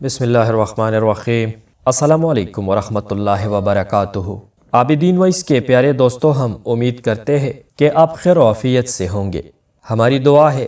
بسم اللہ الرحمن الرحیم۔ السلام علیکم ورحمۃ اللہ وبرکاتہ۔ عابدین وائس کے پیارے دوستو، ہم امید کرتے ہیں کہ آپ خیر و عافیت سے ہوں گے۔ ہماری دعا ہے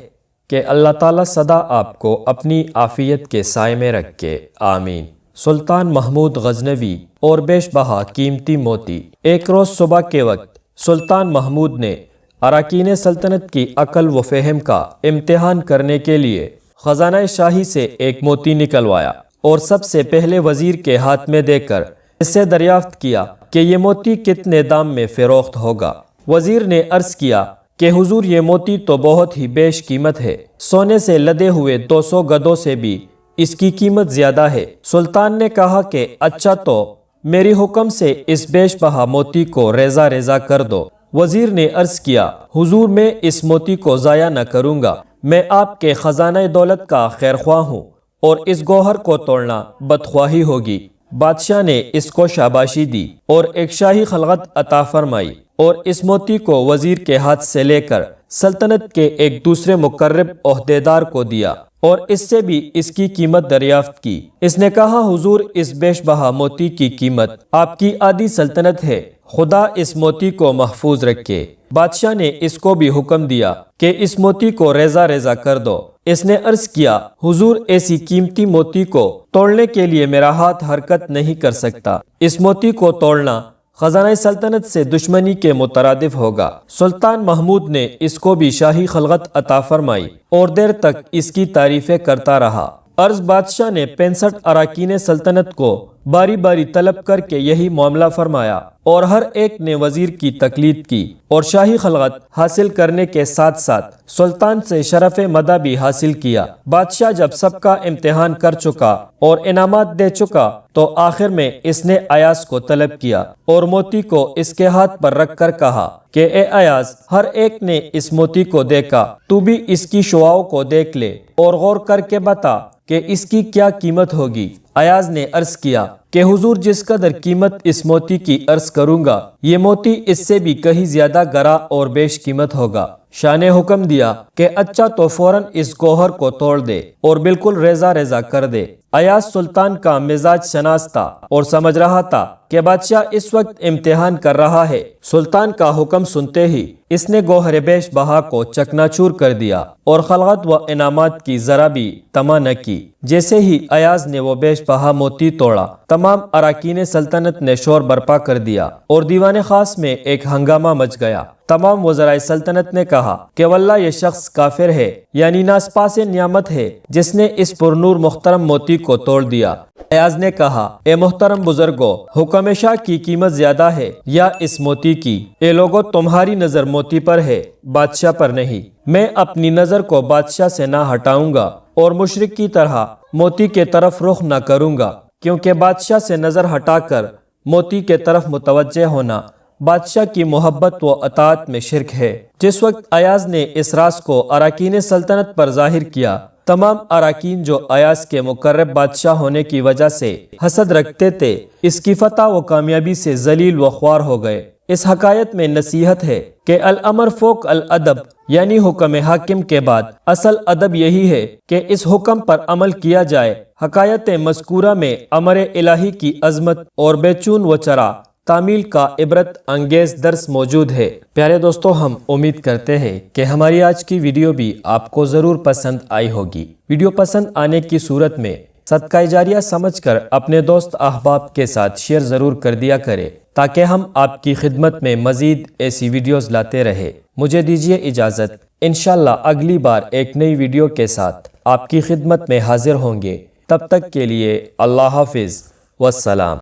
کہ اللہ تعالیٰ سدا آپ کو اپنی عافیت کے سائے میں رکھے، آمین۔ سلطان محمود غزنوی اور بیش بہا قیمتی موتی۔ ایک روز صبح کے وقت سلطان محمود نے اراکین سلطنت کی عقل و فہم کا امتحان کرنے کے لیے خزانہ شاہی سے ایک موتی نکلوایا اور سب سے پہلے وزیر کے ہاتھ میں دے کر اس سے دریافت کیا کہ یہ موتی کتنے دام میں فروخت ہوگا۔ وزیر نے عرض کیا کہ حضور، یہ موتی تو بہت ہی بیش قیمت ہے، سونے سے لدے ہوئے 200 گدوں سے بھی اس کی قیمت زیادہ ہے۔ سلطان نے کہا کہ اچھا، تو میری حکم سے اس بیش بہا موتی کو ریزہ ریزہ کر دو۔ وزیر نے عرض کیا، حضور، میں اس موتی کو ضائع نہ کروں گا، میں آپ کے خزانہ دولت کا خیر خواہ ہوں اور اس گوہر کو توڑنا بدخواہی ہوگی۔ بادشاہ نے اس کو شاباشی دی اور ایک شاہی خلعت عطا فرمائی اور اس موتی کو وزیر کے ہاتھ سے لے کر سلطنت کے ایک دوسرے مقرب عہدیدار کو دیا اور اس سے بھی اس کی قیمت دریافت کی۔ اس نے کہا، حضور، اس بیش بہا موتی کی قیمت آپ کی آدھی سلطنت ہے، خدا اس موتی کو محفوظ رکھے۔ بادشاہ نے اس کو بھی حکم دیا کہ اس موتی کو ریزہ ریزہ کر دو۔ اس نے عرض کیا، حضور، ایسی قیمتی موتی کو توڑنے کے لیے میرا ہاتھ حرکت نہیں کر سکتا، اس موتی کو توڑنا خزانہ سلطنت سے دشمنی کے مترادف ہوگا۔ سلطان محمود نے اس کو بھی شاہی خلعت عطا فرمائی اور دیر تک اس کی تعریفیں کرتا رہا۔ عرض بادشاہ نے 65 اراکین سلطنت کو باری باری طلب کر کے یہی معاملہ فرمایا اور ہر ایک نے وزیر کی تقلید کی اور شاہی خلعت حاصل کرنے کے ساتھ ساتھ سلطان سے شرف مدح بھی حاصل کیا۔ بادشاہ جب سب کا امتحان کر چکا اور انعامات دے چکا تو آخر میں اس نے ایاز کو طلب کیا اور موتی کو اس کے ہاتھ پر رکھ کر کہا کہ اے ایاز، ہر ایک نے اس موتی کو دیکھا، تو بھی اس کی شعاؤں کو دیکھ لے اور غور کر کے بتا کہ اس کی کیا قیمت ہوگی۔ ایاز نے عرض کیا کہ حضور، جس قدر قیمت اس موتی کی عرض کروں گا، یہ موتی اس سے بھی کہیں زیادہ گرا اور بیش قیمت ہوگا۔ شاہ نے حکم دیا کہ اچھا، تو فوراً اس گوہر کو توڑ دے اور بالکل ریزہ ریزہ کر دے۔ ایاز سلطان کا مزاج شناس تھا اور سمجھ رہا تھا کہ بادشاہ اس وقت امتحان کر رہا ہے۔ سلطان کا حکم سنتے ہی اس نے گوہر بیش بہا کو چکنا چور کر دیا اور خلعت و انعامات کی ذرا بھی طمع نہ کی۔ جیسے ہی ایاز نے وہ بیش بہا موتی توڑا، تمام اراکین سلطنت نے شور برپا کر دیا اور دیوان خاص میں ایک ہنگامہ مچ گیا۔ تمام وزرائے سلطنت نے کہا کہ واللہ یہ شخص کافر ہے، یعنی ناسپاس نعمت ہے، جس نے اس پرنور محترم موتی کو توڑ دیا۔ ایاز نے کہا، اے محترم بزرگو، حکم شاہ کی قیمت زیادہ ہے یا اس موتی کی؟ اے لوگو، تمہاری نظر موتی پر ہے، بادشاہ پر نہیں۔ میں اپنی نظر کو بادشاہ سے نہ ہٹاؤں گا اور مشرک کی طرح موتی کے طرف رخ نہ کروں گا، کیونکہ بادشاہ سے نظر ہٹا کر موتی کے طرف متوجہ ہونا بادشاہ کی محبت و اطاعت میں شرک ہے۔ جس وقت ایاز نے اس راز کو اراکین سلطنت پر ظاہر کیا، تمام اراکین جو ایاز کے مقرب بادشاہ ہونے کی وجہ سے حسد رکھتے تھے، اس کی فتح و کامیابی سے ذلیل و خوار ہو گئے۔ اس حکایت میں نصیحت ہے کہ الامر فوق الادب، یعنی حکم حاکم کے بعد اصل ادب یہی ہے کہ اس حکم پر عمل کیا جائے۔ حکایت مذکورہ میں امر الہی کی عظمت اور بے چون و چرا تعمیل کا عبرت انگیز درس موجود ہے۔ پیارے دوستو، ہم امید کرتے ہیں کہ ہماری آج کی ویڈیو بھی آپ کو ضرور پسند آئی ہوگی۔ ویڈیو پسند آنے کی صورت میں صدقہ جاریہ سمجھ کر اپنے دوست احباب کے ساتھ شیئر ضرور کر دیا کرے تاکہ ہم آپ کی خدمت میں مزید ایسی ویڈیوز لاتے رہے۔ مجھے دیجیے اجازت، انشاءاللہ اگلی بار ایک نئی ویڈیو کے ساتھ آپ کی خدمت میں حاضر ہوں گے۔ تب تک کے لیے اللہ حافظ والسلام۔